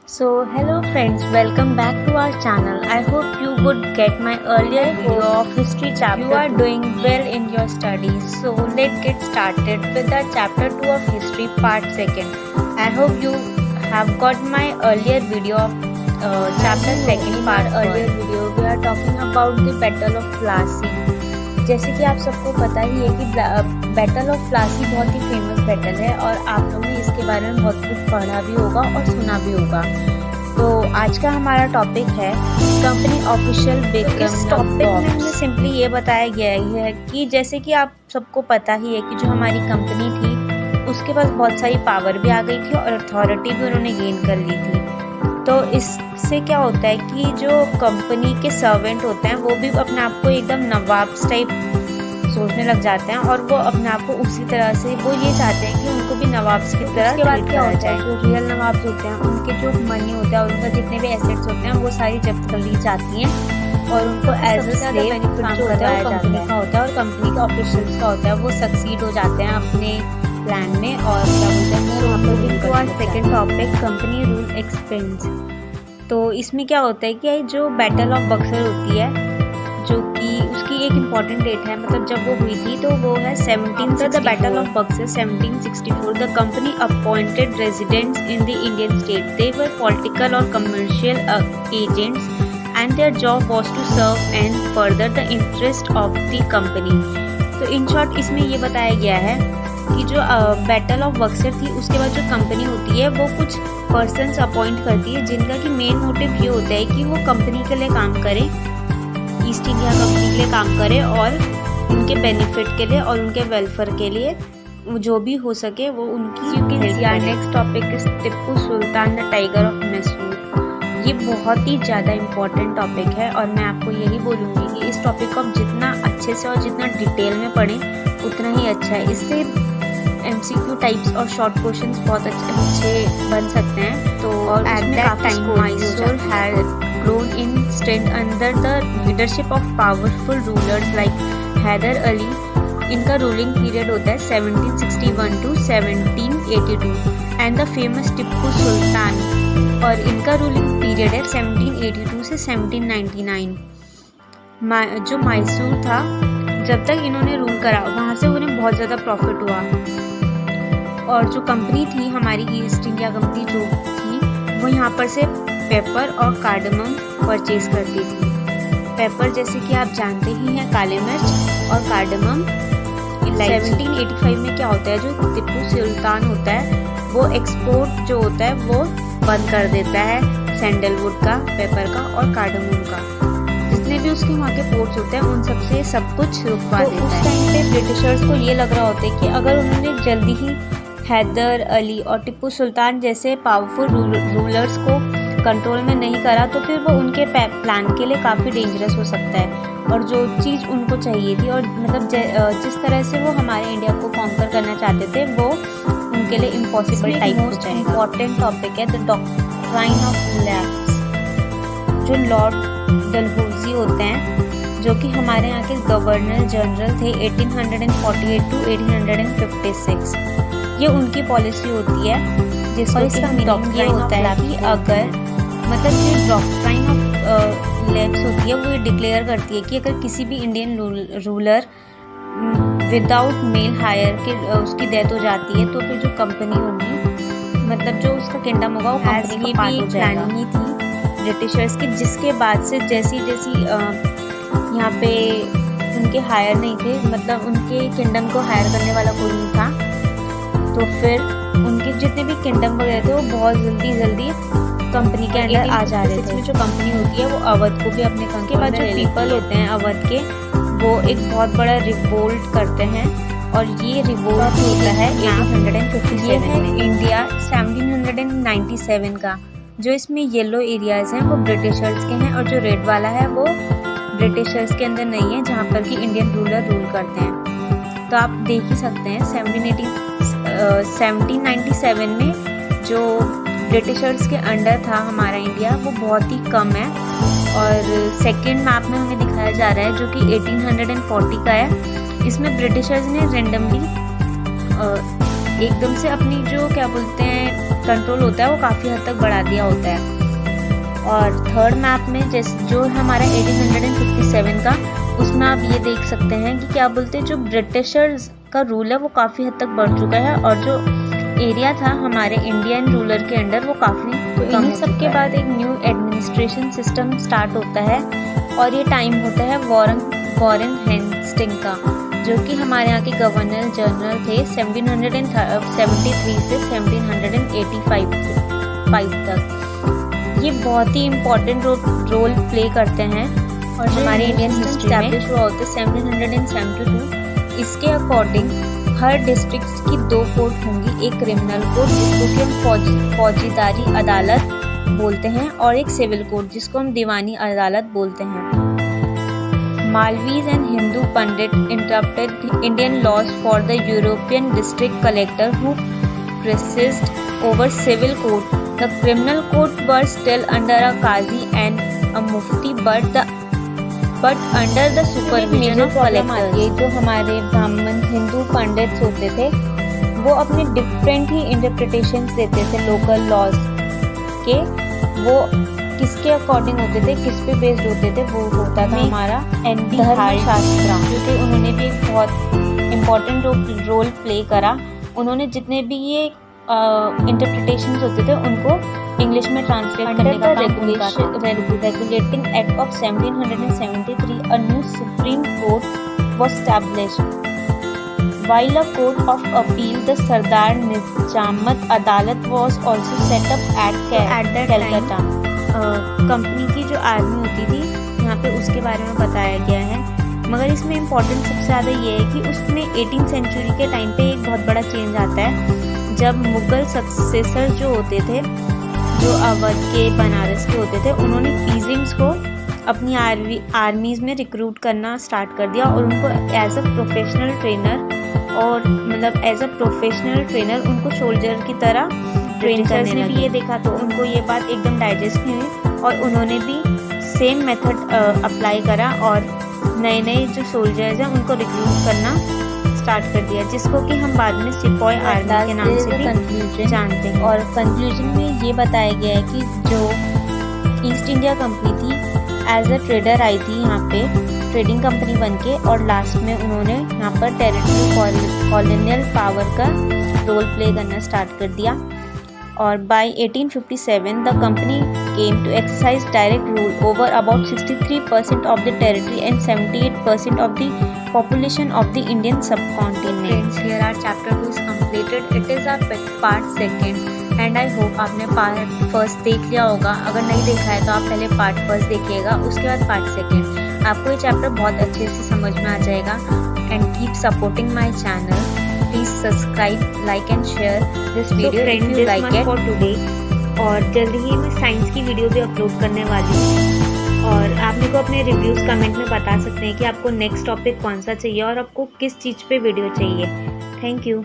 So hello friends, welcome back to our channel. I hope you would get my earlier video of history chapter. You are doing well in your studies. So let's get started with the chapter 2 of history part 2nd. I hope you have got my earlier video of chapter 2nd part. Earlier video we are talking about the Battle of Plassey. जैसे कि आप सबको पता ही है कि battle of Plassey बहुत ही famous battle है और आप लोगों ने इसके बारे में बहुत कुछ पढ़ा भी होगा और सुना भी होगा। तो आज का हमारा टॉपिक है कंपनी ऑफिशियल बेकन। इस टॉपिक में हमें सिंपली ये बताया गया है कि जैसे कि आप सबको पता ही है कि जो हमारी कंपनी थी उसके पास बहुत सारी पावर भी आ गई थी और अथॉरिटी भी उन्होंने गेन कर ली थी। तो इससे क्या होता है कि जो कंपनी के सर्वेंट होते हैं वो भी अपने आप को एकदम नवाब टाइप सोचने लग जाते हैं और वो अपने आप को उसी तरह से वो ये चाहते हैं कि उनको भी नवाब्स की तरह। उसके बाद क्या होता है, जो रियल नवाब्स होते हैं उनके जो मनी होता है और उनका जितने भी एसेट्स होते हैं वो सारी जब्त कर ली जाती हैं और उनको एज अ स्लेव बेनिफिट जो होता है वो कंपनी का होता है और कंपनी के ऑफिशियल्स का होता है वो सक्सीड हो जाते हैं अपने प्लान में। और क्या बोलते हैं second topic company rule expense. तो इसमें क्या होता है कि जो बैटल ऑफ बक्सर होती है जो कि उसकी एक इम्पॉर्टेंट डेट है, मतलब जब वो हुई थी तो वो है 1764। The battle of Buxar 1764 the company appointed residents in the Indian state. They were political और commercial agents and their job was to serve and further the interest of the company. तो इन शॉर्ट इसमें ये बताया गया है कि जो battle of Buxar थी उसके बाद जो कंपनी होती है वो कुछ पर्सन्स अपॉइंट करती है जिनका कि मेन मोटिव ये होता है कि वो कंपनी के लिए काम करें, ईस्ट इंडिया कंपनी के लिए काम करें और उनके बेनिफिट के लिए और उनके वेलफेयर के लिए जो भी हो सके वो उनकी। Next topic is Tipu Sultan the tiger of Mysore. ये बहुत ही ज़्यादा इम्पोर्टेंट टॉपिक है और मैं आपको यही बोलूँगी कि इस टॉपिक को आप जितना अच्छे से और जितना डिटेल में पढ़ें उतना ही अच्छा है। इससे MCQ टाइप्स और शॉर्ट क्वेश्चंस बहुत अच्छे बन सकते हैं। तो और at that time Mysore had grown in strength under the leadership of powerful rulers like Hyder Ali. इनका रूलिंग पीरियड होता है 1761 to 1782 and the famous Tipu Sultan और इनका रूलिंग पीरियड है 1782 से 1799। जो मैसूर था जब तक इन्होंने रूल करा वहाँ से उन्हें बहुत ज़्यादा प्रॉफिट हुआ और जो कंपनी थी हमारी ईस्ट इंडिया कंपनी जो थी वो यहाँ पर से पेपर और कार्डमम परचेज करती थी। पेपर जैसे कि आप जानते ही हैं काले मिर्च और कार्डमम। 1785 में क्या होता है, जो टिप्पू सुल्तान होता है वो एक्सपोर्ट जो होता है वो बंद कर देता है सैंडलवुड का, पेपर का और कार्डमम का। जितने भी उसके वहाँ के पोर्ट्स होते हैं उन सबसे सब कुछ रुकवा देता है। उस टाइम पे ब्रिटिशर्स को ये लग रहा होता है कि अगर उन्होंने जल्दी ही हैदर अली और टिप्पू सुल्तान जैसे पावरफुल रूलर्स को कंट्रोल में नहीं करा तो फिर वो उनके प्लान के लिए काफ़ी डेंजरस हो सकता है और जो चीज़ उनको चाहिए थी और मतलब जिस तरह से वो हमारे इंडिया को कॉन्कर करना चाहते थे वो उनके लिए इम्पॉसिबल टाइप हो जाएगा। इम्पॉर्टेंट टॉपिक है द डॉक्ट्राइन ऑफ लैप्स। जो लॉर्ड डलहौजी होते हैं जो कि हमारे यहाँ के गवर्नर जनरल थे 1848 टू 1856। ये उनकी पॉलिसी होती है जिसको इसका मीनिंग होता है कि अगर मतलब ये डॉक्ट्राइन ऑफ लैप्स होती है वो ये डिक्लेयर करती है कि अगर किसी भी Indian ruler without male heir के उसकी डेथ हो जाती है तो फिर जो कंपनी होगी मतलब जो उसका किंगडम होगा वो कंपनी का पार्ट हो जाएगा। प्लानिंग ही थी ब्रिटिशर्स की, जिसके बाद से जैसी यहाँ पे उनके हायर नहीं थे, मतलब उनके किंगडम को हायर करने वाला कोई नहीं था तो फिर उनके जितने भी किंगडम वगैरह थे वो बहुत जल्दी कंपनी के अंदर आ जा रहे थे। जो कंपनी होती है वो अवध को भी अपने कंट्रोल के बाद जो पीपल होते हैं अवध के वो एक बहुत बड़ा रिवोल्ट करते हैं और ये रिवोल्ट होता है 1857 ये है इंडिया 1797 का। जो इसमें येलो एरियाज हैं वो ब्रिटिशर्स के हैं और जो रेड वाला है वो ब्रिटिशर्स के अंदर नहीं है जहाँ पर कि इंडियन रूलर रूल करते हैं। तो आप देख ही सकते हैं 1797 में जो ब्रिटिशर्स के अंडर था हमारा इंडिया वो बहुत ही कम है और सेकेंड मैप में हमें दिखाया जा रहा है जो कि 1840 का है। इसमें ब्रिटिशर्स ने रेंडमली एकदम से अपनी जो क्या बोलते हैं कंट्रोल होता है वो काफ़ी हद तक बढ़ा दिया होता है। और थर्ड मैप में जैसे जो हमारा 1857 का, उसमें आप ये देख सकते हैं कि क्या बोलते हैं जो ब्रिटिशर्स का रूल है वो काफ़ी हद तक बढ़ चुका है और जो एरिया था हमारे इंडियन रूलर के अंडर वो काफ़ी कम। इन्हीं सब के बाद एक न्यू एडमिनिस्ट्रेशन सिस्टम स्टार्ट होता है और ये टाइम होता है वॉरेन हेस्टिंग का, जो कि हमारे यहाँ के गवर्नर जनरल थे 1773 से 1785 तक। ये बहुत ही इम्पोर्टेंट रोल प्ले करते हैं और हमारे इंडियन हिस्ट्री में एस्टैब्लिश हुआ होता है 1772। इसके अकॉर्डिंग हर डिस्ट्रिक्ट की 2 कोर्ट होंगी, एक क्रिमिनल कोर्ट जिसको कि हम फौजीदारी अदालत बोलते हैं और एक सिविल कोर्ट जिसको हम दीवानी अदालत बोलते हैं। Maulvis and Hindu pandit interrupted Indian laws for the European district collector who presided over civil court. The criminal court were still under a qazi and a mufti, but under the supervision of collectors। ये जो हमारे ब्राह्मण हिंदू पंडित होते थे वो अपने different ही interpretations देते थे लोकल लॉज के। वो किसके अकॉर्डिंग होते थे, किस पे बेस्ड होते थे, वो होता था हमारा धर्मशास्त्र, क्योंकि उन्होंने भी एक बहुत इम्पोर्टेंट रोल प्ले करा। उन्होंने जितने भी ये इंटरप्रिटेशंस होते थे उनको इंग्लिश में ट्रांसलेट करने का काम। Regulating act of 1773 a new supreme court was established while a court of appeal the Sardar Nizamat Adalat was also set up at Calcutta. Company की जो आर्मी होती थी यहाँ पे उसके बारे में बताया गया है, मगर इसमें इम्पोर्टेंट सबसे ज़्यादा ये है कि उसमें 18th सेंचुरी के टाइम पे एक बहुत बड़ा चेंज आता है जब मुग़ल सक्सेसर जो होते थे, जो अवध के बनारस के होते थे, उन्होंने पीजिंग्स को अपनी आर्मीज़ में रिक्रूट करना स्टार्ट कर दिया और उनको एज अ प्रोफेशनल ट्रेनर उनको सोल्जर की तरह ट्रेन करने लगे। भी ये देखा तो उनको ये बात एकदम डाइजेस्ट नहीं हुई और उन्होंने भी सेम मेथड अप्लाई करा और नए जो सोल्जर्स हैं उनको रिक्रूट करना स्टार्ट कर दिया, जिसको कि हम बाद में सिपाही आर्मी के नाम से भी जानते हैं। और कंक्लूजन में ये बताया गया है कि जो ईस्ट इंडिया कंपनी थी एज अ ट्रेडर आई थी यहाँ पे ट्रेडिंग कंपनी बनके, और लास्ट में उन्होंने यहाँ पर टेरिटरी कॉलोनियल पावर का रोल प्ले करना स्टार्ट कर दिया। और by 1857 the company came to exercise direct rule over about 63% of the territory and 78% of the population of the Indian subcontinent. Friends, here our chapter 2 is completed. It is our part 2 and I hope आपने part 1 देख लिया होगा। अगर नहीं देखा है तो आप पहले part 1 देखिएगा, उसके बाद part 2। आपको ये चैप्टर बहुत अच्छे से समझ में आ जाएगा। And keep supporting my channel. Please subscribe, like and share this video if you like it. For today, और जल्दी ही मैं साइंस की वीडियो भी अपलोड करने वाली हूँ और आप मेरे को अपने रिव्यूज़ कमेंट में बता सकते हैं कि आपको नेक्स्ट टॉपिक कौन सा चाहिए और आपको किस चीज़ पे वीडियो चाहिए। Thank you.